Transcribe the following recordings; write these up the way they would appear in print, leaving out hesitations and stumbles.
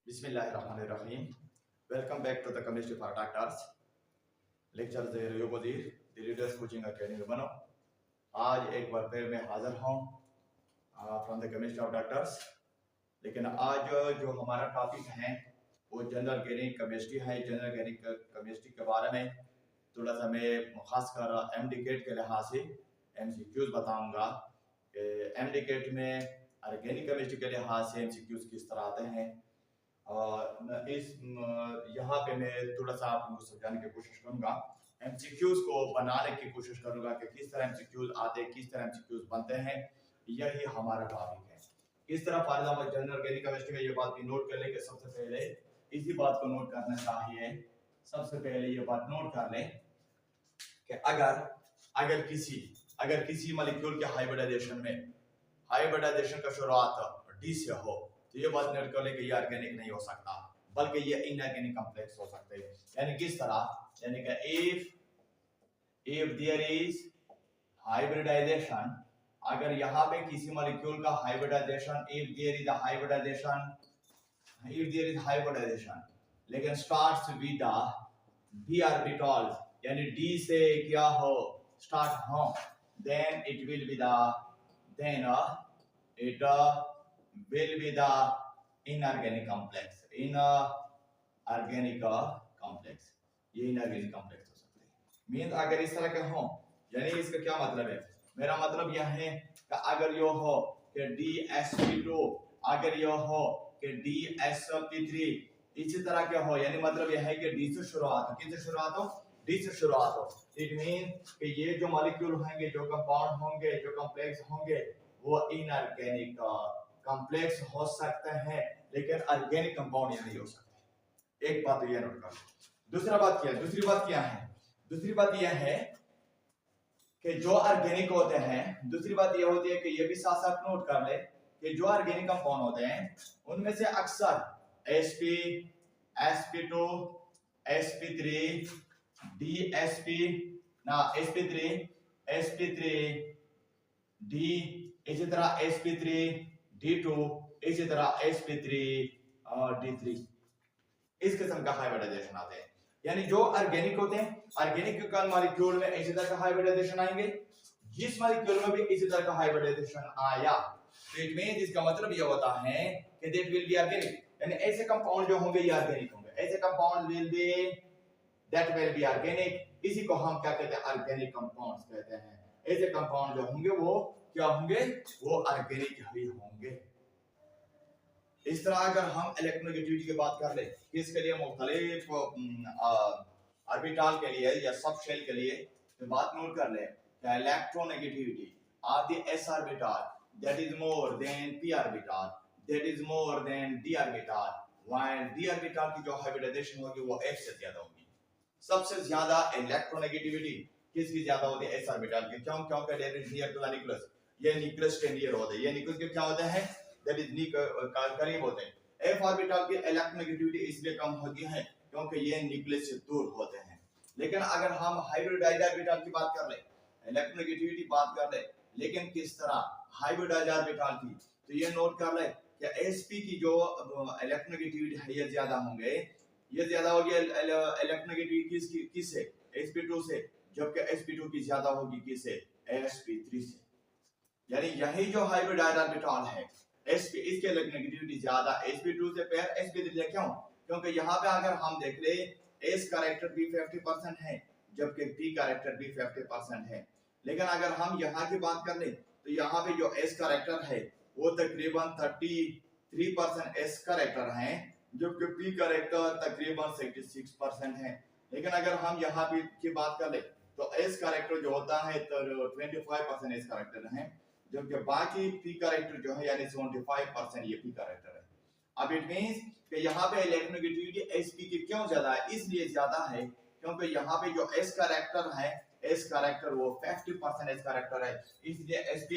Bismillahirrahmanirrahim. Welcome back to the Chemistry for Doctors. Lecture दे रही वजीर द लीडर्स कोचिंग अकेडमी बनो। आज एक बार फिर मैं हाजिर हूँ from the chemistry of doctors. लेकिन आज जो हमारा टॉपिक है वो जनरल ऑर्गेनिक केमिस्ट्री है। जनरल ऑर्गेनिक केमिस्ट्री के बारे में थोड़ा सा मैं खासकर एमडीकेट के लिहाज से एमसीक्यूज बताऊंगा कि एमडीकेट में ऑर्गेनिक केमिस्ट्री के लिहाज से एमसीक्यूज किस तरह आते हैं। और इस यहाँ पे मैं थोड़ा सा आपको समझाने की कोशिश करूंगा, एमसीक्यूज को बनाने की कोशिश करूंगा कि किस तरह एमसीक्यूज आते हैं, किस तरह एमसीक्यूज बनते हैं। यही हमारा टॉपिक है। किस तरह for example general organic chemistry में ये बात भी नोट कर ले कि सबसे पहले इसी बात को नोट करना चाहिए। सबसे पहले ये बात नोट कर लें कि अगर किसी मॉलिक्यूल के हाइब्रिडाइजेशन में हाइब्रिडाइजेशन का शुरुआत डी से हो तो ये बात नोट कर ले कि ये ऑर्गेनिक नहीं हो सकता, बल्कि ये इनऑर्गेनिक कॉम्प्लेक्स हो सकते हैं। यानी किस तरह, यानी कि इफ देयर इज हाइब्रिडाइजेशन, अगर यहाँ पे किसी मॉलिक्यूल का hybridization, if there is hybridization लेकिन स्टार्ट्स विद डी ऑर्बिटल, यानी डी से क्या हो स्टार्ट हो, then it will be the inorganic complex, inorganic complex। ये इनऑर्गेनिक कॉम्प्लेक्स हो सकते हैं। मींस अगर इस तरह के हो, यानी इसका क्या मतलब है, मेरा मतलब यह है कि अगर यो हो कि DsP2, अगर यो हो कि DsP3, इसी तरह के हो, यानी मतलब यह है कि डी से शुरुआत हो, किससे शुरुआत हो, डी से शुरुआत हो। इट मीन कि ये जो मॉलिक्यूल होंगे, जो कंपाउंड होंगे, जो कॉम्प्लेक्स होंगे, वो इनऑर्गेनिक कॉम्प्लेक्स हो सकते हैं, लेकिन ऑर्गेनिक कंपाउंड ये नहीं हो सकते। एक बात तो ये नोट कर। दूसरी बात क्या है, दूसरी बात यह है कि जो ऑर्गेनिक होते हैं, दूसरी बात यह होती है कि ये भी साथ साथ नोट कर ले कि जो ऑर्गेनिक कंपाउंड होते हैं उनमें से अक्सर sp, sp2, sp3, sp3, d, इसी तरह sp3, d2, इसी तरह sp3, d3, इस किस्म का हाइब्रिडाइजेशन आते हैं। यानी जो ऑर्गेनिक होते हैं, ऑर्गेनिक मॉलिक्यूल में इसी तरह का हाइब्रिडाइजेशन आएंगे, जिस मॉलिक्यूल में भी इसी तरह का हाइब्रिडाइजेशन आया तो इट मींस इसका मतलब ये होता है कि दैट विल बी ऑर्गेनिक, यानी ऐसे कंपाउंड जो होंगे ये ऑर्गेनिक होंगे, ऐसे compound that will be organic. इसी को हम क्या कहते हैं, ऑर्गेनिक कंपाउंड्स कहते हैं। ऐसे कंपाउंड जो होंगे वो क्या होंगे, वो ऑर्गेनिक ही होंगे। इस तरह अगर हम इलेक्ट्रोनेगेटिविटी की बात कर ले, किसके लिए, मुख्तलिफ ऑर्बिटल के लिए या सब शेल के लिए, तो बात नोट कर ले कि electronegativity of the s orbital that is more than p orbital that is more than d orbital, while d orbital की जो हाइब्रिडाइजेशन होगी वो f से ज्यादा होगी। सबसे ज्यादा इलेक्ट्रोनेगेटिविटी किसकी ज्यादा होती है, s ऑर्बिटल की। क्यों? क्योंकि that is near to the nucleus, ये न्यूक्लियस के नियर होते हैं, ये न्यूक्लियस के क्या होते हैं, दैट इज करीब होते हैं। f ऑर्बिटल की इलेक्ट्रोनेगेटिविटी इसलिए कम होती है क्योंकि ये न्यूक्लियस से दूर होते हैं। लेकिन अगर हम हाइब्रिडाइज्ड ऑर्बिटल की बात कर ले, इलेक्ट्रोनेगेटिविटी बात कर ले, लेकिन किस तरह हाइब्रिडाइज्ड ऑर्बिटल की, तो ये नोट कर ले कि sp की जो इलेक्ट्रोनेगेटिविटी है ये ज्यादा होंगे, ये ज्यादा होगी इलेक्ट्रोनेगेटिविटी किससे, sp2 से, जबकि sp2 की ज्यादा होगी किससे, sp3 से। यानी यही जो हाइब्रिडाइज्ड ऑर्बिटल है sp, इसके इलेक्ट्रोनेगेटिविटी ज्यादा sp2 से पैर sp3 से। क्यों? क्योंकि यहाँ पे अगर हम देख ले s कैरेक्टर भी 50% है, जबकि p कैरेक्टर भी 50% है। लेकिन अगर हम यहाँ की बात कर ले तो यहाँ पे जो s कैरेक्टर है वो तकरीबन 33% s कैरेक्टर है, जबकि p कैरेक्टर तकरीबन 66% है। लेकिन अगर हम यहाँ पे की बात कर ले तो s कैरेक्टर जो होता है तो 25% s कैरेक्टर है, जबकि बाकी p कैरेक्टर जो है यानी 75% ये p कैरेक्टर है। अब इट मींस कि यहाँ पे इलेक्ट्रोनेगेटिविटी sp की क्यों ज्यादा है, इसलिए ज्यादा है क्योंकि यहाँ पे जो s कैरेक्टर है, s कैरेक्टर वो 50% s कैरेक्टर है, इसलिए sp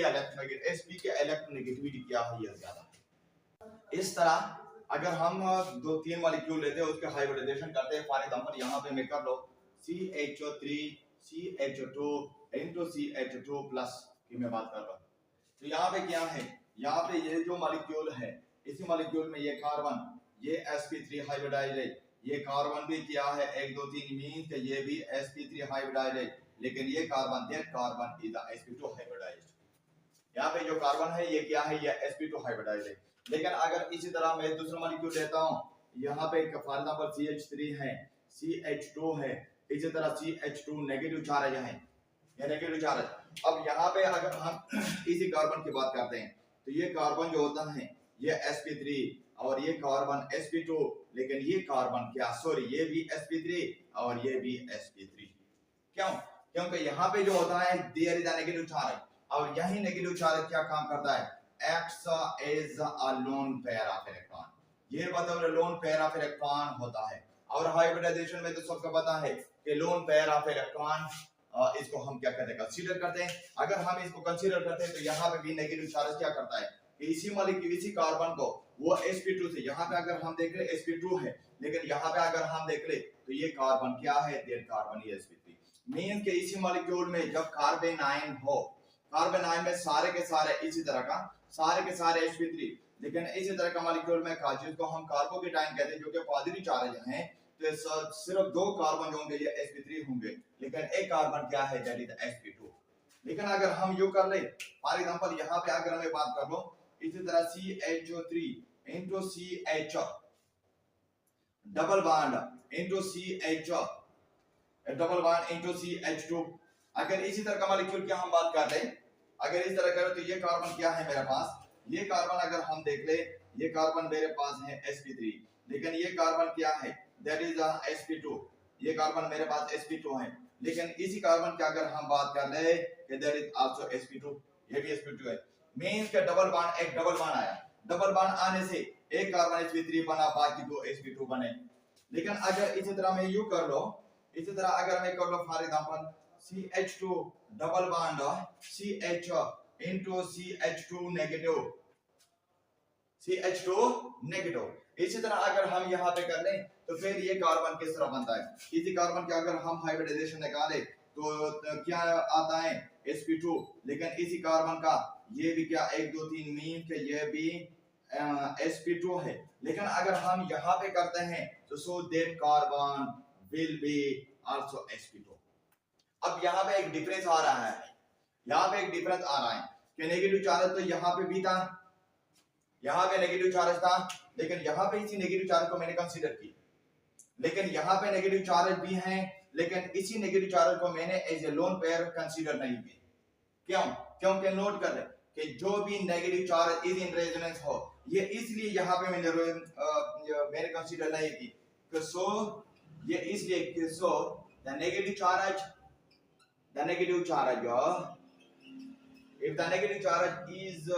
के इलेक्ट्रोनेगेटिविटी क्या है, ये ज्यादा है। इस तरह अगर हम दो तीन मॉलिक्यूल लेते हैं, उसके हाइब्रिडाइजेशन करते हैं, फॉर एग्जांपल यहाँ पे मैं कर लो CH3 CH2 into CH2 plus की मैं बात कर रहा हूँ, तो यहाँ पे क्या है, यहाँ पे ये जो मॉलिक्यूल है, इसी मॉलिक्यूल में ये कार्बन, ये sp3 हाइब्रिडाइज्ड है, ये कार्बन भी क्या है 1 2 3 मींस कि ये भी sp3 हाइब्रिडाइज्ड है, लेकिन ये carbon that carbon is the sp2 hybridized. यहाँ पे जो कार्बन है ये क्या है, ये sp2 हाइब्रिडाइज्ड है। लेकिन अगर इसी तरह मैं दूसरा मॉलिक्यूल लेता हूँ, यहाँ पे फॉर एग्जांपल CH3 है, CH2 है, इसी तरह CH2 नेगेटिव चार्ज है, ये नेगेटिव चार्ज। अब यहाँ पे अगर हम इसी कार्बन की बात करते हैं तो ये कार्बन जो होता है ये sp3 और ये कार्बन sp2, लेकिन ये कार्बन क्या सॉरी ये भी sp3 और ये भी sp3। क्यों? क्योंकि यहाँ पे जो होता है there is a negative charge, और यही नेगेटिव चार्ज क्या काम करता है, acts as a lone pair of electron, ये मतलब लोन पेयर ऑफ इलेक्ट्रॉन होता है। और हाइब्रिडाइजेशन में तो सबको पता है कि लोन पेयर ऑफ इलेक्ट्रॉन इसको हम क्या कहते हैं, कंसीडर करते हैं। अगर हम इसको कंसीडर करते हैं तो यहाँ पे भी नेगेटिव चार्ज क्या करता है कि इसी मॉलिक्यूल इसी कार्बन को वो sp2 से, यहाँ पे अगर हम देख ले sp2 है, लेकिन यहाँ पे अगर हम देख ले तो ये कार्बन क्या है, देयर कार्बन ये sp3। मींस के इसी मॉलिक्यूल में जब कार्बन आयन हो, कार्बन आयन में सारे के सारे इसी तरह का सारे के सारे sp3, लेकिन इसी तरह का मॉलिक्यूल में जिसको हम कार्बोकेटाइन कहते हैं जो कि पॉजिटिव चार्ज है, तो सिर्फ 2 कार्बन जो होंगे ये sp3 होंगे, लेकिन एक कार्बन क्या है, दैट इज sp2। लेकिन अगर हम यू कर ले फॉर एग्जांपल यहाँ पे अगर मैं बात कर लो इसी तरह CH3 into CH double bond into CH double bond into CH2, अगर इसी तरह का मॉलिक्यूल की हम बात कर ले, अगर इस तरह करें तो ये कार्बन क्या है मेरे पास, ये कार्बन अगर हम देख ले ये कार्बन मेरे पास है sp3, लेकिन ये कार्बन क्या है, दैट इज sp2, ये कार्बन मेरे पास sp2 है, लेकिन इसी कार्बन की अगर हम बात कर ले कि दैट इज आल्सो sp2, ये भी sp2 है। मींस का डबल बॉन्ड, एक डबल बॉन्ड आया, डबल बॉन्ड आने से एक कार्बन sp3 बना, बाकी 2 sp2 बने। लेकिन अगर इसी तरह मैं यू कर लो, इसी तरह अगर मैं कर लो for example CH2 double bond CH into CH2 negative, CH2 negative, इसी तरह अगर हम यहाँ पे कर लें तो फिर ये कार्बन किस तरह बनता है, इसी कार्बन के अगर हम हाइब्रिडाइजेशन निकाले तो क्या आता है sp2, लेकिन इसी कार्बन का ये भी क्या 1 2 3 मीन के ये भी sp2 है, लेकिन अगर हम यहाँ पे करते हैं तो so that carbon will be also sp2। अब यहाँ पे एक डिफरेंस आ रहा है, यहाँ पे एक डिफरेंस आ रहा है कि नेगेटिव चार्ज तो यहाँ पे भी था, यहाँ पे नेगेटिव चार्ज था, लेकिन यहाँ पे इसी नेगेटिव चार्ज को मैंने कंसीडर की, लेकिन यहाँ पे नेगेटिव चार्ज भी हैं, लेकिन इसी नेगेटिव चार्ज को मैंने as a lone pair consider नहीं की। क्यों? क्योंकि नोट कर ले कि जो भी negative charge is in resonance हो, ये इसलिए यहाँ पे मैंने कंसीडर नहीं की कि सो ये इसलिए कि so the negative charge if the negative charge is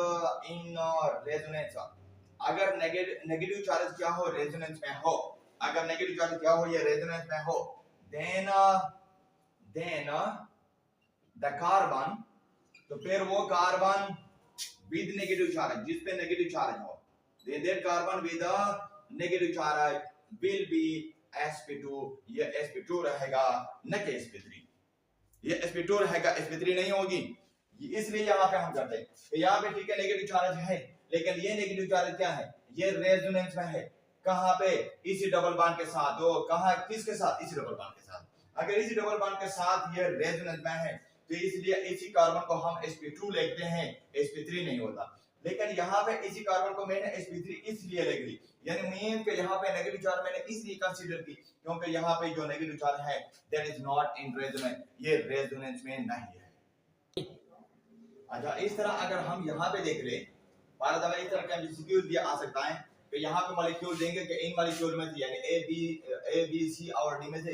in resonance, अगर नेगेटिव चार्ज क्या हो रेजोनेंस में हो, अगर नेगेटिव चार्ज क्या हो ये रेजोनेंस में हो, then the carbon, तो फिर वो कार्बन विद नेगेटिव चार्ज जिस पे नेगेटिव चार्ज हो, then that carbon with a negative charge will be sp2, ये sp2 रहेगा न कि sp3, ये sp2 रहेगा sp3 नहीं होगी। इसलिए यहाँ पे हम करते हैं तो यहाँ पे ठीक है नेगेटिव चार्ज है, लेकिन ये नेगेटिव चार्ज क्या है, ये रेजोनेंस में है, कहाँ पे, इसी डबल बॉन्ड के साथ, वो कहाँ किसके साथ, इसी डबल बॉन्ड के साथ। अगर इसी डबल बॉन्ड के साथ ये रेजोनेंस में है तो इसलिए इसी कार्बन को हम sp2 लिखते हैं, sp3 नहीं होता। लेकिन यहाँ पे इसी कार्बन को मैंने sp3 इसलिए लिख दी, यानी मीन के यहाँ पे नेगेटिव चार्ज मैंने इसलिए कंसीडर की क्योंकि यहाँ पे जो नेगेटिव चार्ज है that is not in resonance, ये रेजोनेंस में नहीं है। अच्छा इस तरह अगर हम यहाँ पे देख ले भारत में इस तरह का एमसीक्यू भी आ सकता है कि यहाँ पे मॉलिक्यूल देंगे कि इन मॉलिक्यूल में यानी ए बी सी और डी में से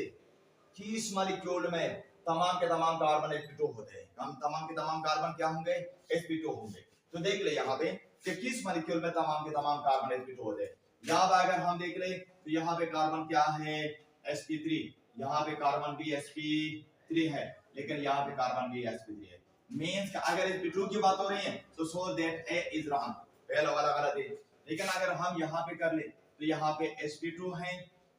किस मॉलिक्यूल में तमाम के तमाम कार्बन sp2 होते हैं, हम तमाम के तमाम कार्बन क्या होंगे, sp2 होंगे। तो देख ले यहाँ पे कि किस मॉलिक्यूल में तमाम के तमाम कार्बन sp2 होते हैं। यहाँ पे अगर हम देख ले तो यहाँ पे कार्बन क्या है sp3, यहाँ पे कार्बन भी sp3 है, लेकिन यहाँ पे कार्बन भी sp3 है। मींस अगर sp2 की बात हो रही है तो so that a is wrong, पहला वाला गलत है। लेकिन अगर हम यहाँ पे कर ले तो यहाँ पे sp2 है,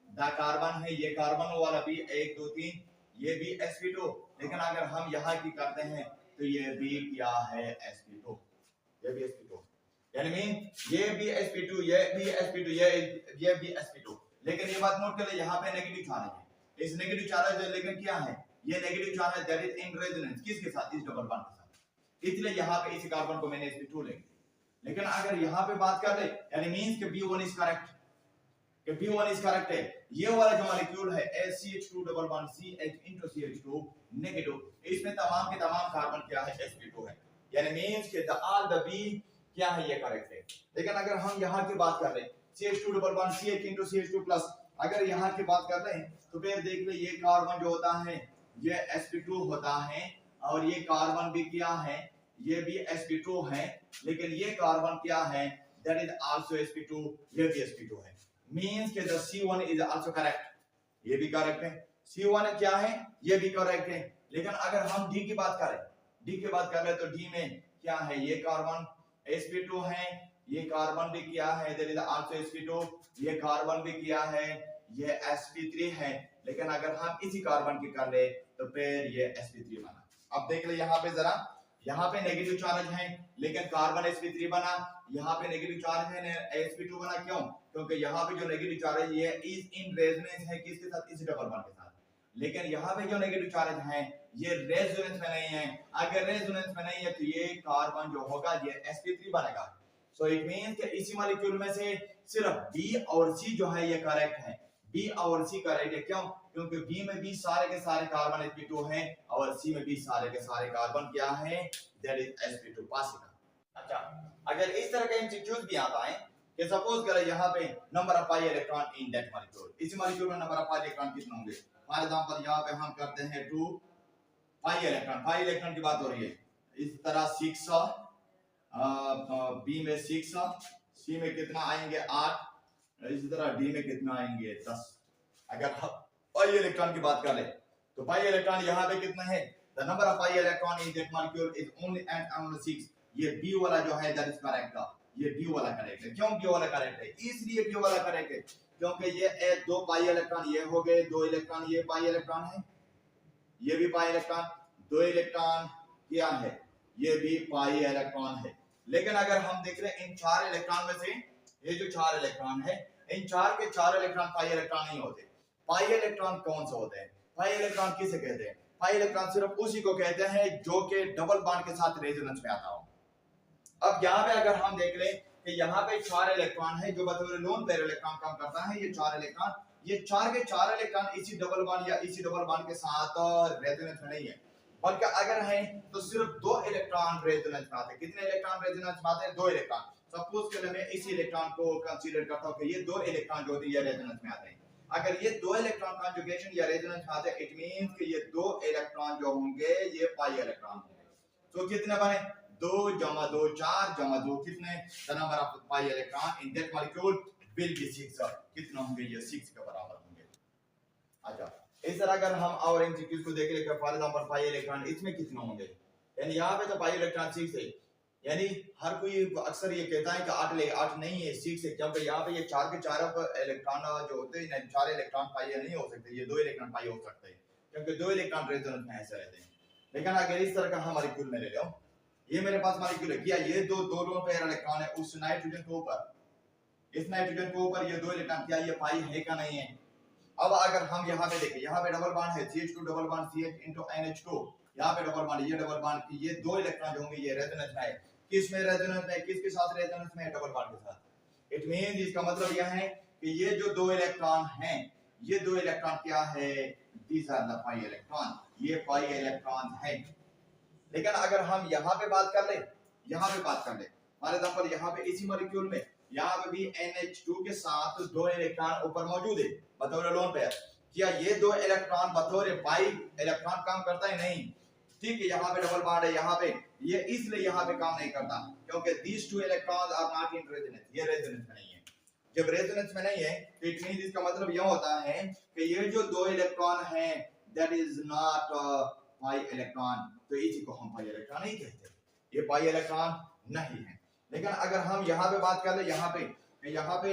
द कार्बन है, ये कार्बन वाला भी 1 2 3, ये भी sp2, लेकिन अगर हम यहाँ की करते हैं तो ये भी क्या है sp2, ये भी sp2। यानी मीन ये भी sp2, ये भी sp2, ये भी sp2। लेकिन ये बात नोट कर ले, यहाँ पे नेगेटिव चार्ज है। इस नेगेटिव चार्ज है, लेकिन क्या है, ये negative charge that is in resonance किसके साथ, इस डबल बॉन्ड के साथ। इसलिए यहाँ पे इस कार्बन को मैंने sp2 लेंगे। लेकिन अगर यहाँ पे बात कर ले, यानी मींस कि B1 इज करेक्ट, कि B1 इज करेक्ट है, ये वाला जो मॉलिक्यूल है CH2 double bond CH into CH2 negative, इसमें तमाम के तमाम कार्बन क्या है, sp2 है। यानी मींस कि ऑल द B क्या है, ये करेक्ट है। लेकिन अगर हम यहाँ की बात कर रहे हैं CH2 double bond CH into CH2 plus, अगर यहाँ की बात कर रहे हैं तो फिर देख ले, ये कार्बन जो होता है ये sp2 होता है, और ये कार्बन भी क्या है, ये भी sp2 है। लेकिन ये कार्बन क्या है, दैट इज आल्सो sp2, ये भी sp2 है। मींस के the C1 is also correct, ये भी करेक्ट है। C1 क्या है, ये भी करेक्ट है। लेकिन अगर हम D की बात करें, D की बात कर ले तो D में क्या है, ये कार्बन sp2 है, ये कार्बन भी क्या है, दैट इज आल्सो sp2, ये कार्बन भी क्या है, ये sp3 है। लेकिन अगर हम इसी कार्बन की कर ले तो फिर ये sp3 बना। अब देख ले यहाँ पे जरा, यहाँ पे नेगेटिव चार्ज है, लेकिन कार्बन sp3 बना, यहाँ पे नेगेटिव चार्ज है, sp2 बना। क्यों? क्योंकि यहाँ पे जो नेगेटिव चार्ज है ये इज इन रेजोनेंस है किसके साथ, इस डबल बॉन्ड के साथ। लेकिन यहाँ पे जो नेगेटिव चार्ज है ये रेजोनेंस में नहीं है। अगर रेजोनेंस में नहीं है तो ये कार्बन जो होगा ये sp3 बनेगा। सो इट मींस कि इसी मॉलिक्यूल में से सिर्फ B और C जो है ये करेक्ट है, B और C करेक्ट है। क्यों? क्योंकि B में भी सारे के सारे कार्बन sp2 हैं, और C में भी सारे के सारे कार्बन क्या है, दैट इज sp2 पॉसिबल। अच्छा, अगर इस तरह के एमसीक्यूज भी आता है कि सपोज करें यहाँ पे number of pi electron in that molecule, इसी मॉलिक्यूल में नंबर ऑफ पाई इलेक्ट्रॉन कितने होंगे। फॉर एग्जांपल यहाँ पे हम करते हैं 2 पाई इलेक्ट्रॉन की बात हो रही है। इस तरह 6 B में 6, C में कितना आएंगे 8, इसी तरह D में कितना आएंगे 10। अगर पाई इलेक्ट्रॉन की बात कर ले तो पाई इलेक्ट्रॉन यहाँ पे कितना है, the number of pi electron in that molecule is only and only 6। ये B वाला जो है दैट इज करेक्ट, ये B वाला करेक्ट है। क्यों B वाला करेक्ट है, इसलिए B वाला करेक्ट है क्योंकि ये 2 पाई इलेक्ट्रॉन ये हो गए, 2 इलेक्ट्रॉन ये पाई इलेक्ट्रॉन है, ये भी पाई इलेक्ट्रॉन, 2 इलेक्ट्रॉन क्या है, ये भी पाई इलेक्ट्रॉन है। लेकिन अगर हम देख रहे हैं इन 4 इलेक्ट्रॉन में से ये जो 4 इलेक्ट्रॉन है, इन 4 के 4 इलेक्ट्रॉन पाई इलेक्ट्रॉन नहीं होते। पाई इलेक्ट्रॉन कौन से होते हैं, पाई इलेक्ट्रॉन किसे कहते हैं, पाई इलेक्ट्रॉन सिर्फ उसी को कहते हैं जो कि डबल बॉन्ड के साथ रेजोनेंस में आता हो। अब यहाँ पे अगर हम देख लें कि यहाँ पे 4 इलेक्ट्रॉन है जो बतौर लोन पेयर इलेक्ट्रॉन काम करता है, ये 4 इलेक्ट्रॉन, ये 4 के 4 इलेक्ट्रॉन इसी डबल बॉन्ड या इसी डबल बॉन्ड के साथ रेजोनेंस में नहीं है, बल्कि अगर है तो सिर्फ 2 इलेक्ट्रॉन रेजोनेंस में आते हैं। कितने इलेक्ट्रॉन रेजोनेंस में आते हैं, 2 इलेक्ट्रॉन। सपोज के लिए मैं इसी इलेक्ट्रॉन को कंसीडर करता हूं कि ये 2 इलेक्ट्रॉन जो होते हैं ये रेजोनेंस में आते हैं। अगर ये 2 इलेक्ट्रॉन कॉन्जुगेशन या रेजोनेंस में आते हैं, इट मींस कि ये 2 इलेक्ट्रॉन जो होंगे ये पाई इलेक्ट्रॉन होंगे। तो कितने बने, 2 + 2 4 + 2 कितने, the number of pi electron in that molecule will be 6। कितना होंगे, ये 6 के बराबर होंगे। अच्छा, इस तरह अगर हम और एमसीक्यूज को देख ले, फॉर एग्जांपल पाई इलेक्ट्रॉन इसमें कितने होंगे, यानी यहाँ पे तो पाई इलेक्ट्रॉन 6 है, यानी हर कोई अक्सर ये कहता है कि 8 नहीं है 6 है, क्योंकि यहाँ पे ये 4 के 4 इलेक्ट्रॉन जो होते हैं, 4 इलेक्ट्रॉन पाई नहीं हो सकते, ये 2 इलेक्ट्रॉन पाई हो सकते हैं, क्योंकि 2 इलेक्ट्रॉन रेजोनेंस में ऐसे रहते हैं। लेकिन अगर इस तरह का हम मॉलिक्यूल में ले लो, ये मेरे पास मॉलिक्यूल है, किया ये दो लोन पेयर इलेक्ट्रॉन है उस नाइट्रोजन के ऊपर, इस नाइट्रोजन के ऊपर ये 2 इलेक्ट्रॉन, क्या ये पाई है का नहीं है। अब अगर हम यहाँ पे देखें, यहाँ पे डबल बॉन्ड है CH2 double bond CH into NH2, यहाँ पे डबल बॉन्ड, ये डबल बॉन्ड, ये 2 इलेक्ट्रॉन जो होंगे ये रेजोनेंस में है, किस में रेजोनेंस में, किसके साथ रेजोनेंस में, डबल बॉन्ड के साथ। इट मींस इसका मतलब यह है कि ये जो 2 इलेक्ट्रॉन हैं, ये 2 इलेक्ट्रॉन क्या है, these are the pi electron, ये पाई इलेक्ट्रॉन है। लेकिन अगर हम यहाँ पे बात कर ले, यहाँ पे बात कर ले, फॉर एग्जांपल यहाँ पे इसी मॉलिक्यूल में यहाँ पे भी NH2 के साथ 2 इलेक्ट्रॉन ऊपर मौजूद है बतौर लोन पेयर, क्या ये 2 इलेक्ट्रॉन बतौर पाई इलेक्ट्रॉन काम करता है, नहीं। ठीक है, यहाँ पे डबल बॉन्ड है, यहाँ पे ये इसलिए यहाँ पे काम नहीं करता क्योंकि these 2 electrons are not in resonance, ये रेजोनेंस में नहीं है। जब रेजोनेंस में नहीं है तो इट मींस इसका मतलब यह होता है कि ये जो 2 इलेक्ट्रॉन हैं that is not pi electron, तो इसी को हम पाई इलेक्ट्रॉन नहीं कहते, ये पाई इलेक्ट्रॉन नहीं है। लेकिन अगर हम यहाँ पे बात कर ले, यहाँ पे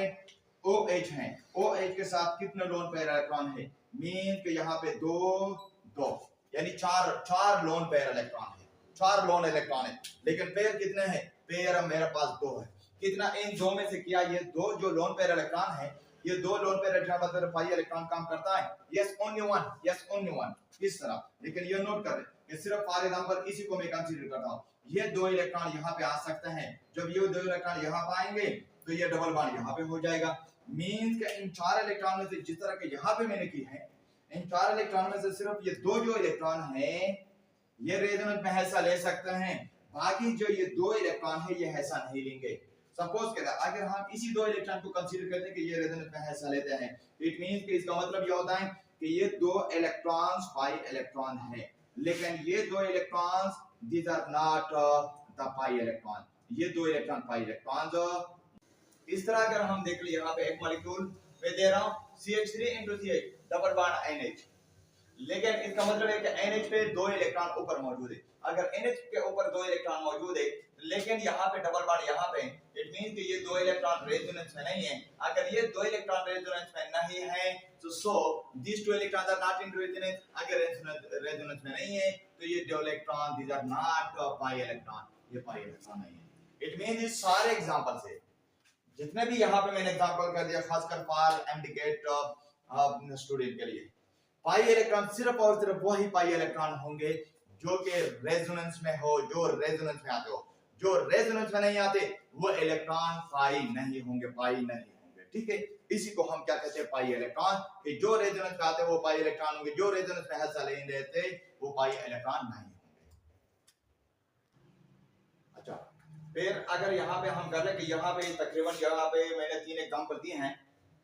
OH है, OH के साथ कितने लोन पेयर इलेक्ट्रॉन है, मीन कि यहाँ पे 2 यानी 4 लोन पेयर इलेक्ट्रॉन है, 4 लोन इलेक्ट्रॉन है। लेकिन पेयर कितने हैं, पेयर मेरे पास 2 है, कितना इन दो में से किया, ये दो जो लोन पेयर इलेक्ट्रॉन है, ये दो लोन पेयर इलेक्ट्रॉन मतलब पाई इलेक्ट्रॉन काम करता है, yes only one, yes only one, इस तरह। लेकिन ये नोट कर कि सिर्फ फॉर एग्जांपल इसी को मैं कंसीडर करता हूं, ये दो इलेक्ट्रॉन यहां पे आ सकते हैं, जब ये दो इलेक्ट्रॉन यहां पे आएंगे तो ये डबल बॉन्ड यहां पे हो जाएगा। मींस कि इन चार इलेक्ट्रॉन में से जिस तरह के यहां पे मैंने की है, इन चार इलेक्ट्रॉन में से सिर्फ ये दो जो इलेक्ट्रॉन है ये रेजोनेंस में हिस्सा ले सकते हैं, बाकी जो ये दो इलेक्ट्रॉन है ये हिस्सा नहीं लेंगे। सपोज करें अगर हम इसी दो इलेक्ट्रॉन को कंसीडर करते हैं कि ये रेजोनेंस में हिस्सा लेते हैं, इट मींस कि इसका मतलब ये होता है कि ये दो इलेक्ट्रॉन्स पाई इलेक्ट्रॉन है, लेकिन ये दो electrons these are not the pi electron, ये दो इलेक्ट्रॉन पाई इलेक्ट्रॉन्स। इस तरह अगर हम देख ले यहाँ पे एक मॉलिक्यूल मैं दे रहा हूँ CH3 CH double bond NH, लेकिन इसका मतलब है कि NH पे दो इलेक्ट्रॉन ऊपर मौजूद है। अगर NH के ऊपर दो इलेक्ट्रॉन मौजूद है लेकिन यहाँ पे डबल बॉन्ड यहाँ पे, इट मींस कि ये दो इलेक्ट्रॉन रेजोनेंस में नहीं है। अगर ये दो इलेक्ट्रॉन रेजोनेंस में नहीं है तो so this two electrons are not in resonance, अगर रेजोनेंस में नहीं है तो ये दो electron these are not pi electron, ये पाई इलेक्ट्रॉन नहीं है। इट मींस इस सारे एग्जांपल से जितने भी यहाँ पे मैंने एग्जांपल कर दिया खासकर फॉर एमडीकेट स्टूडेंट के लिए, पाई इलेक्ट्रॉन सिर्फ और सिर्फ वही पाई इलेक्ट्रॉन होंगे जो कि रेजोनेंस में हो, जो रेजोनेंस में आते हो। जो रेजोनेंस में नहीं आते वो इलेक्ट्रॉन पाई नहीं होंगे, पाई नहीं होंगे, ठीक है। इसी को हम क्या कहते हैं, पाई इलेक्ट्रॉन, कि जो रेजोनेंस में आते वो पाई इलेक्ट्रॉन होंगे, जो रेजोनेंस में हिस्सा नहीं लेते वो पाई इलेक्ट्रॉन नहीं होंगे। अच्छा, फिर अगर यहाँ पे हम कर ले कि यहाँ पे तकरीबन यहाँ पे मैंने तीन एग्जांपल दिए हैं,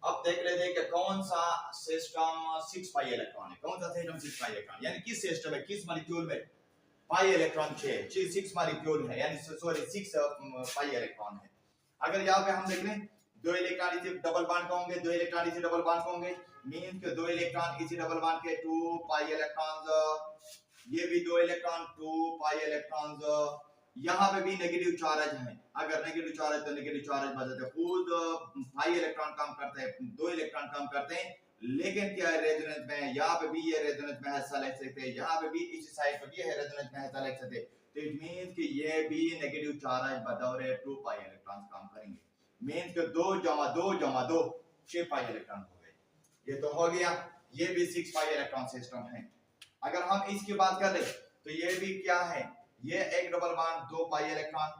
अब देख लेते हैं कि कौन सा सिस्टम 6 पाई इलेक्ट्रॉन है, कौन सा सिस्टम 6 पाई इलेक्ट्रॉन, यानी किस सिस्टम में किस मॉलिक्यूल में पाई इलेक्ट्रॉन 6 मॉलिक्यूल है, यानी सॉरी 6 पाई इलेक्ट्रॉन है। अगर यहाँ पे हम देख लें दो इलेक्ट्रॉन इसी डबल बॉन्ड का होंगे, दो इलेक्ट्रॉन इसी डबल बॉन्ड का होंगे, मींस के दो इलेक्ट्रॉन इसी डबल बॉन्ड के 2 पाई इलेक्ट्रॉन्स, ये भी दो इलेक्ट्रॉन 2 पाई इलेक्ट्रॉन्स, यहाँ पे भी नेगेटिव चार्ज है, अगर नेगेटिव चार्ज तो नेगेटिव चार्ज बदलते खुद पाई इलेक्ट्रॉन काम करते हैं, दो इलेक्ट्रॉन काम करते हैं, लेकिन क्या है रेजोनेंस में यहाँ पे भी ये रेजोनेंस में हिस्सा ले सकते हैं, यहाँ पे भी इस साइड पे भी है रेजोनेंस में हिस्सा ले सकते हैं, तो इट मींस कि ये भी नेगेटिव चार्ज बदौर 2 पाई इलेक्ट्रॉन काम करेंगे। मींस कि 2 जमा 2 जमा 2 6 पाई इलेक्ट्रॉन हो गए, ये तो हो गया, ये भी 6 पाई इलेक्ट्रॉन सिस्टम है। अगर हम इसकी बात कर ले तो ये भी क्या है, ये एक डबल बॉन्ड 2 पाई इलेक्ट्रॉन,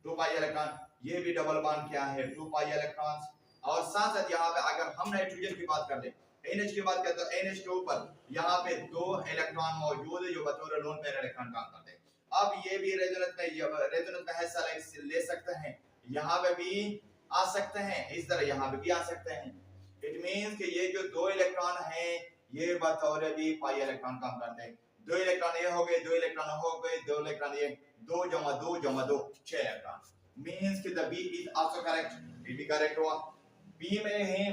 2 पाई इलेक्ट्रॉन, ये भी डबल बॉन्ड क्या है 2 पाई इलेक्ट्रॉन्स, और साथ साथ यहाँ पे अगर हम नाइट्रोजन की बात कर ले, NH की बात करते हैं, NH के ऊपर यहाँ पे 2 इलेक्ट्रॉन मौजूद है जो बतौर लोन पेयर इलेक्ट्रॉन काम करते हैं। अब ये भी रेजोनेंस में हिस्सा ले सकते हैं, यहाँ पे भी आ सकते हैं, इस तरह यहाँ पे भी आ सकते हैं। इट मींस कि ये जो 2 इलेक्ट्रॉन हैं ये बतौर भी पाई इलेक्ट्रॉन काम करते हैं। 2 इलेक्ट्रॉन ये हो गए, 2 इलेक्ट्रॉन हो गए, 2 इलेक्ट्रॉन ये, 2 जमा 2 जमा 2 6 इलेक्ट्रॉन, मींस कि the B is also correct, B भी करेक्ट हुआ। बी में है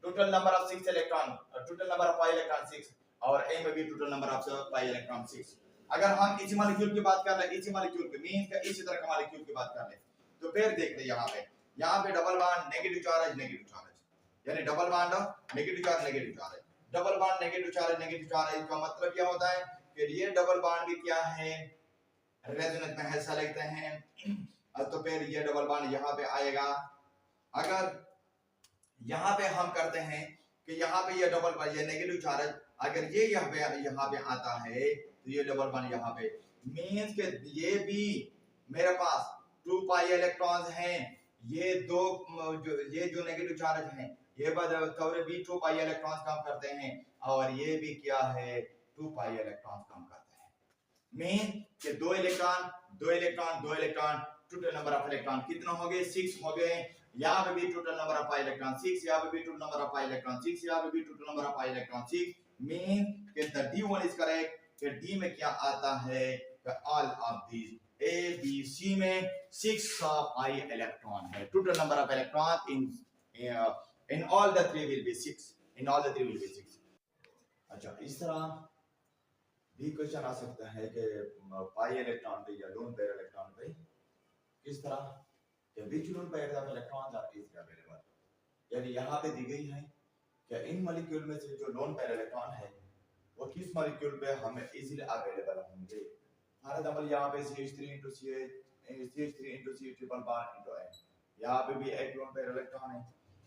total number of 6 electron, total number of pi electron 6, और ए में भी total number of pi electron 6। अगर हम इसी मॉलिक्यूल की बात कर ले, इसी मॉलिक्यूल की मींस का इसी तरह का मॉलिक्यूल की बात कर ले, तो फिर देख ले यहाँ पे डबल बॉन्ड नेगेटिव चार्ज, यानी double bond negative charge, double bond negative charge का मतलब क्या होता है कि ये डबल बॉन्ड भी क्या है रेजोनेंस में हिस्सा लेते हैं, तो फिर ये डबल बॉन्ड यहाँ पे आएगा। अगर यहाँ पे हम करते हैं कि यहाँ पे ये डबल बॉन्ड ये नेगेटिव चार्ज अगर ये यहाँ पे आता है तो ये डबल बॉन्ड यहाँ पे, मींस के ये भी मेरे पास 2 पाई इलेक्ट्रॉन्स हैं, ये दो ये जो नेगेटिव चार्ज हैं ये बतौर भी 2 पाई इलेक्ट्रॉन्स काम करते हैं, और ये भी क्या है 2 पाई इलेक्ट्रॉन्स काम करते हैं। मीन कि 2 electron 2 electron 2 electron, total number of electron कितना हो गए 6 हो गए। यहाँ पे भी total number of pi electron 6, यहाँ पे भी total number of pi electron 6, यहाँ पे भी total number of pi electron 6, mean कि द D1 इज करेक्ट, कि D में क्या आता है all of these A B C में 6 पाई इलेक्ट्रॉन है, total number of electron in all the 3 will be 6, in all the 3 will be 6। अच्छा, इस तरह भी क्वेश्चन आ सकता है कि पाई इलेक्ट्रॉन पे या लोन पेयर इलेक्ट्रॉन पे किस तरह कि which lone pair of electrons are easily available, यानी यहाँ पे दी गई है कि इन मॉलिक्यूल में से जो लोन पेयर इलेक्ट्रॉन है वो किस मॉलिक्यूल पे हमें इजीली अवेलेबल होंगे। फॉर एग्जांपल यहाँ पे CH3 into CH, CH3 into CH triple bond into N, यहाँ पे भी एक लोन पेयर इलेक्ट्रॉन है।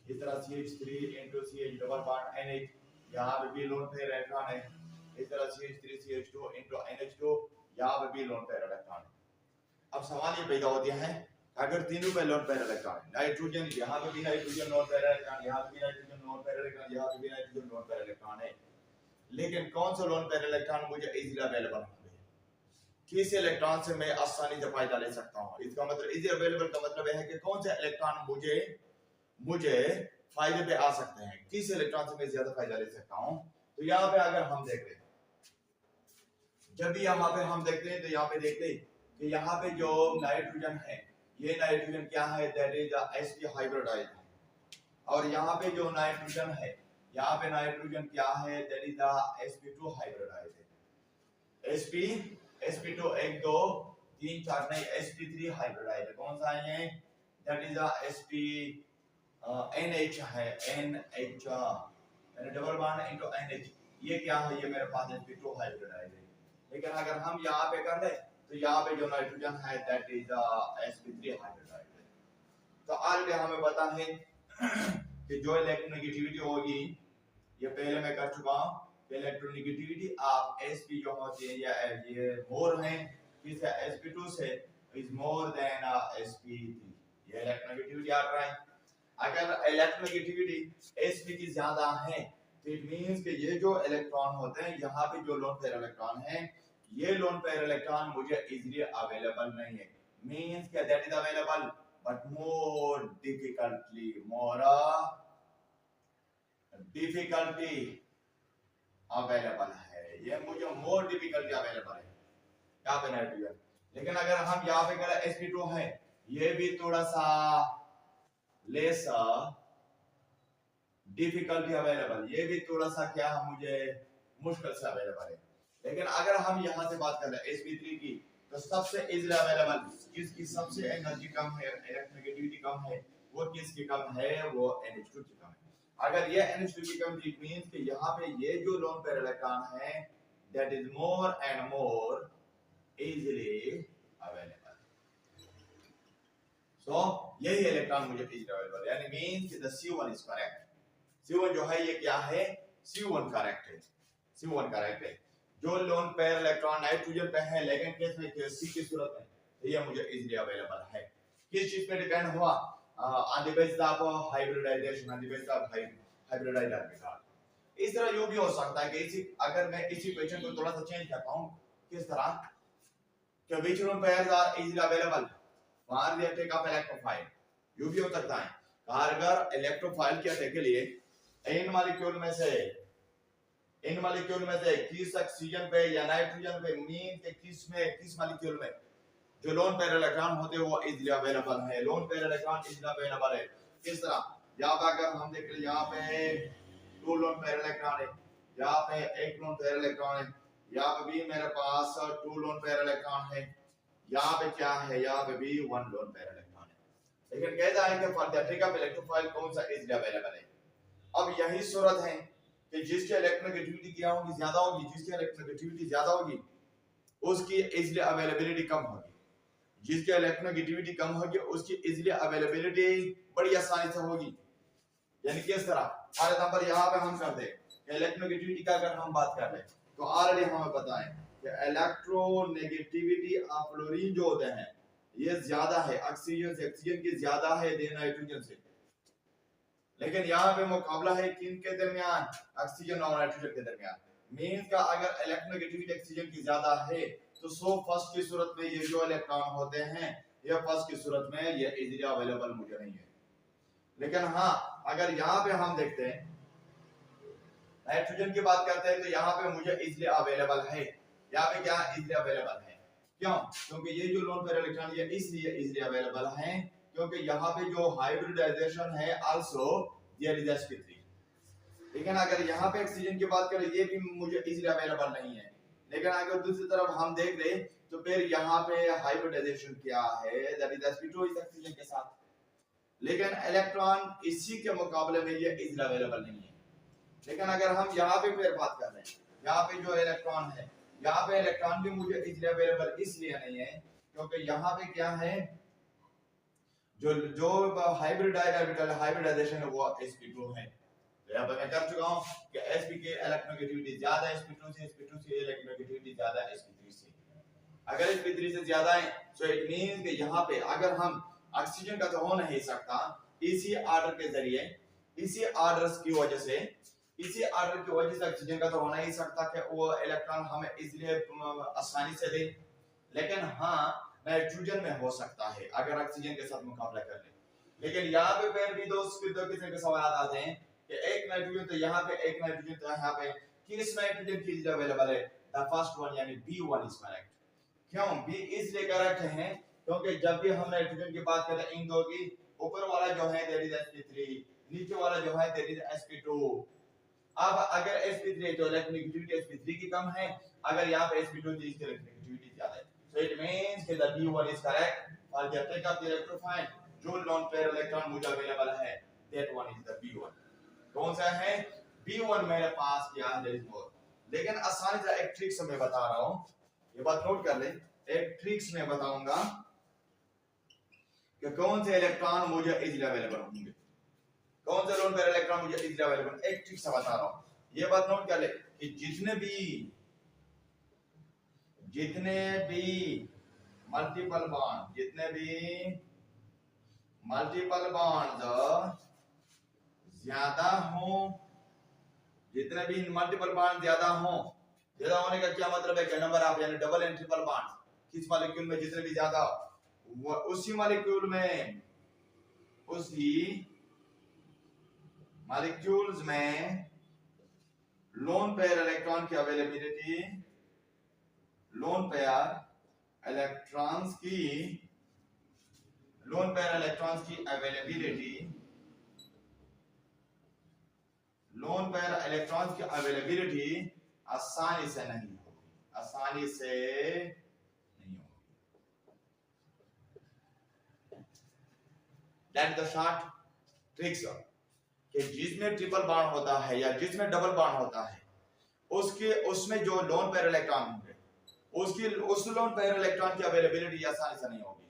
इस तरह CH3 into CH double bond NH, यहाँ पे भी लोन पेयर इलेक्ट्रॉन है। इस तरह CH3 CH2 into NH2, यहाँ पे भी लोन पेयर इलेक्ट्रॉन है। अब सवाल ये पैदा होता है, अगर तीनों पे लोन पेयर इलेक्ट्रॉन है, नाइट्रोजन यहाँ पे भी नाइट्रोजन लोन पेयर इलेक्ट्रॉन, यहाँ पे भी नाइट्रोजन लोन पेयर इलेक्ट्रॉन, यहाँ पे भी नाइट्रोजन लोन पेयर इलेक्ट्रॉन है, लेकिन कौन सा लोन पेयर इलेक्ट्रॉन मुझे इजीली अवेलेबल होंगे? किस इलेक्ट्रॉन से मैं आसानी से फायदा ले सकता हूँ? इसका मतलब इजी अवेलेबल का मतलब है कि कौन से इलेक्ट्रॉन मुझे फायदे पे आ सकते हैं, किस इलेक्ट्रॉन से मैं ज्यादा फायदा ले सकता हूँ। तो यहाँ पे अगर हम देखते हैं, जब भी यहाँ पे हम देखते हैं तो यहाँ पे देखते हैं कि यहाँ पे जो नाइट्रोजन है, ये नाइट्रोजन क्या है, दैट इज sp हाइब्रिडाइज है। और यहाँ पे जो नाइट्रोजन है, यहाँ पे नाइट्रोजन क्या है, दैट इज sp2 हाइब्रिडाइज है। sp2 1 2 3 4 नहीं, sp3 हाइब्रिडाइज है। कौन सा है ये, दैट इज sp nh है, nh double bond into nh, ये क्या है, ये मेरे पास sp2 हाइब्रिडाइज है। लेकिन अगर हम यहाँ पे कर ले तो यहाँ पे जो नाइट्रोजन है दैट इज sp3 हाइब्रिडाइज है। तो ऑलरेडी हमें पता है कि जो इलेक्ट्रोनेगेटिविटी होगी, ये पहले मैं कर चुका हूँ, इलेक्ट्रोनेगेटिविटी ऑफ sp जो होती है ये मोर है किस sp2 से, इज मोर देन sp3, ये इलेक्ट्रोनेगेटिविटी आ रहा है। अगर इलेक्ट्रोनेगेटिविटी sp की ज्यादा है तो इट मींस कि ये जो इलेक्ट्रॉन होते हैं, यहाँ पे जो लोन पेयर इलेक्ट्रॉन है, ये लोन पेयर इलेक्ट्रॉन मुझे इजीली अवेलेबल नहीं है। मींस कि that is available but more difficultly, more difficulty available है, ये मुझे मोर डिफिकल्टी अवेलेबल है यहाँ पे नाइट्रोजन। लेकिन अगर हम यहाँ पे करें sp2 है, ये भी थोड़ा सा लेस डिफिकल्टी अवेलेबल, ये भी थोड़ा सा क्या मुझे मुश्किल से अवेलेबल है। लेकिन अगर हम यहाँ से बात कर रहे हैं sp3 की, तो सबसे इजीली अवेलेबल, जिसकी सबसे एनर्जी कम है, इलेक्ट्रोनेगेटिविटी कम है, वो किसकी कम है, वो NH2 की कम है। अगर ये NH2 की कम, इट मींस कि यहाँ पे ये जो लोन पेयर इलेक्ट्रॉन है that is more and more easily available. So यही इलेक्ट्रॉन मुझे इजीली अवेलेबल, यानी मींस कि the C1 is correct. C1 जो है ये क्या है, C1 करेक्ट है, C1 करेक्ट है। जो लोन पेयर इलेक्ट्रॉन नाइट्रोजन पे है लेकिन किस में, C की सूरत में, तो ये मुझे इजीली अवेलेबल है। किस चीज पे डिपेंड हुआ, on the basis of hybridization, on the basis of hybridize orbital. इस तरह यो भी हो सकता है कि अगर मैं इसी क्वेश्चन को थोड़ा सा चेंज करता हूं, किस तरह कि which lone pairs are easily available for the attack of electrophile, यो भी हो सकता है। अगर इलेक्ट्रोफाइल के अटैक के लिए इन मॉलिक्यूल में से किस ऑक्सीजन पे या नाइट्रोजन पे, मीन के किस मॉलिक्यूल में जो लोन पेयर इलेक्ट्रॉन होते हैं वो इजीली अवेलेबल है, loan pair electron easily available है। किस तरह, यहाँ पे अगर हम देख ले, यहाँ पे 2 लोन पेयर इलेक्ट्रॉन है, यहाँ पे 1 लोन पेयर इलेक्ट्रॉन है, यहाँ पे भी मेरे पास 2 लोन पेयर इलेक्ट्रॉन है, यहाँ पे क्या है, यहाँ पे भी 1 लोन पेयर इलेक्ट्रॉन है। लेकिन कहता है कि for the attack of electrophile कौन सा इजीली अवेलेबल है। अब यही सूरत है कि जिसकी इलेक्ट्रोनेगेटिविटी क्या होगी, ज्यादा होगी, जिसकी इलेक्ट्रोनेगेटिविटी ज्यादा होगी उसकी इजीली अवेलेबिलिटी कम होगी, जिसकी इलेक्ट्रोनेगेटिविटी कम होगी उसकी इजीली अवेलेबिलिटी बड़ी आसानी से होगी। यानी किस तरह, फॉर एग्जांपल यहाँ पे हम कर दे इलेक्ट्रोनेगेटिविटी का अगर हम बात कर ले तो ऑलरेडी हमें पता है कि इलेक्ट्रोनेगेटिविटी ऑफ फ्लोरीन जो होते हैं ये ज्यादा है ऑक्सीजन की ज्यादा है देन नाइट्रोजन से। लेकिन यहाँ पे मुकाबला है किन के दरमियान, ऑक्सीजन और नाइट्रोजन के दरमियान। मींस का अगर इलेक्ट्रोनेगेटिविटी ऑक्सीजन की ज्यादा है तो सो फर्स्ट की सूरत में ये जो इलेक्ट्रॉन होते हैं ये फर्स्ट की सूरत में ये इजीली अवेलेबल मुझे नहीं है। लेकिन हाँ, अगर यहाँ पे हम देखते हैं नाइट्रोजन की बात करते हैं तो यहाँ पे मुझे इजीली अवेलेबल है, यहाँ पे क्या इजीली अवेलेबल है, क्यों, क्योंकि ये जो लोन पेयर इलेक्ट्रॉन ये इसलिए इजीली अवेलेबल है क्योंकि यहाँ पे जो हाइब्रिडाइजेशन है आल्सो देयर इज sp3। लेकिन अगर यहाँ पे ऑक्सीजन की बात करें ये भी मुझे इजीली अवेलेबल नहीं है। लेकिन अगर दूसरी तरफ हम देख ले तो फिर यहाँ पे हाइब्रिडाइजेशन क्या है, दैट इज sp2 इस ऑक्सीजन के साथ। लेकिन इलेक्ट्रॉन इसी के मुकाबले में ये इजीली अवेलेबल नहीं है। लेकिन अगर हम यहाँ पे फिर बात कर रहे हैं, यहाँ पे जो इलेक्ट्रॉन है, यहाँ पे इलेक्ट्रॉन भी मुझे इजीली अवेलेबल इसलिए नहीं है क्योंकि यहाँ पे क्या है, जो जो हाइब्रिड हाइब्रिडाइजेशन है वो sp2 है। तो यहाँ पर मैं कर चुका हूँ कि sp के इलेक्ट्रोनेगेटिविटी ज्यादा है sp2 से इलेक्ट्रोनेगेटिविटी ज्यादा है sp3 से। अगर sp3 से ज्यादा है तो इट मींस कि यहाँ पे अगर हम ऑक्सीजन का तो हो नहीं सकता, इसी ऑर्डर के जरिए, इसी ऑर्डर्स की वजह से, इसी ऑर्डर की वजह से ऑक्सीजन का तो होना ही सकता कि वो इलेक्ट्रॉन हमें इसलिए आसानी से दे, लेकिन हाँ नाइट्रोजन में हो सकता है अगर ऑक्सीजन के साथ मुकाबला कर ले। लेकिन यहाँ पे फिर भी दो किस्म के सवाल आते हैं कि एक नाइट्रोजन तो यहाँ पे, एक नाइट्रोजन तो यहाँ पे, किस नाइट्रोजन की इजला अवेलेबल है? द फर्स्ट वन यानी B1 इज करेक्ट। क्यों B इसलिए करेक्ट है क्योंकि जब भी हम नाइट्रोजन की बात करते हैं इन दो की, ऊपर वाला जो है दैट इज sp3, नीचे वाला जो है दैट इज sp2। अब अगर sp3 है तो इलेक्ट्रोनेगेटिविटी sp3 की कम है, अगर यहाँ पे sp2 तो इसकी इलेक्ट्रोनेगेटिविटी ज्यादा है। So it means that the B1 is correct for the take up the electrophile जो lone pair electron मुझे अवेलेबल है that one is the B1। कौन सा है? B1 मेरे पास क्या there is more। लेकिन आसानी से एक ट्रिक्स मैं बता रहा हूँ, ये बात नोट कर ले, एक ट्रिक्स में बताऊंगा कि कौन से इलेक्ट्रॉन मुझे इजीली अवेलेबल होंगे, कौन से लोन पेयर इलेक्ट्रॉन मुझे इजीली अवेलेबल, एक ट्रिक से बता रहा हूँ। ये बात नोट कर ले कि जितने भी मल्टीपल बॉन्ड ज्यादा हो, जितने भी मल्टीपल बॉन्ड ज्यादा होने का क्या मतलब है कि नंबर ऑफ यानी डबल एंड ट्रिपल बॉन्ड किस मॉलिक्यूल में जितने भी ज्यादा, उसी मॉलिक्यूल्स में लोन पेयर इलेक्ट्रॉन की अवेलेबिलिटी, लोन पेयर इलेक्ट्रॉन्स की अवेलेबिलिटी आसानी से नहीं होगी। दैट द शॉर्ट ट्रिक्स कि जिसमें ट्रिपल बॉन्ड होता है या जिसमें डबल बॉन्ड होता है उसमें जो लोन पेयर इलेक्ट्रॉन होंगे उस लोन पेयर इलेक्ट्रॉन की अवेलेबिलिटी आसानी से नहीं होगी।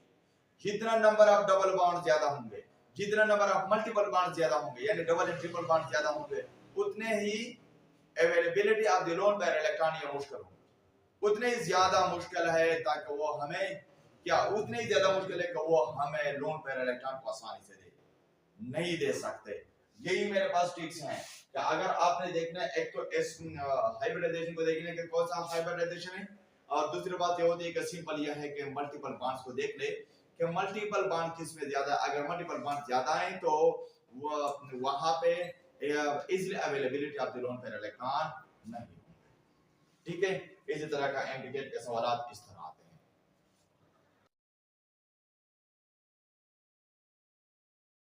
जितना नंबर ऑफ डबल बॉन्ड ज्यादा होंगे, जितना नंबर ऑफ मल्टीपल बॉन्ड ज्यादा होंगे यानी डबल एंड ट्रिपल बॉन्ड ज्यादा होंगे, उतने ही availability of the lone pair electron ये मुश्किल होगी, उतने ही ज्यादा मुश्किल है ताकि वो हमें उतने ही ज्यादा मुश्किल है कि वो हमें लोन पेयर इलेक्ट्रॉन को आसानी से नहीं दे सकते। यही मेरे पास ट्रिक्स हैं कि अगर आपने देखना है, एक तो हाइब्रिडाइजेशन को देखने के कौन सा हाइब्रिडाइजेशन है, और दूसरी बात ये होती है कि सिंपल यह है कि मल्टीपल बॉन्ड्स को देख ले कि मल्टीपल बॉन्ड किस में ज्यादा, अगर मल्टीपल बॉन्ड ज्यादा है तो वहां पे easily availability of the lone pair electron नहीं होगी। ठीक है, इसी तरह का इंडिकेट के सवाल इस तरह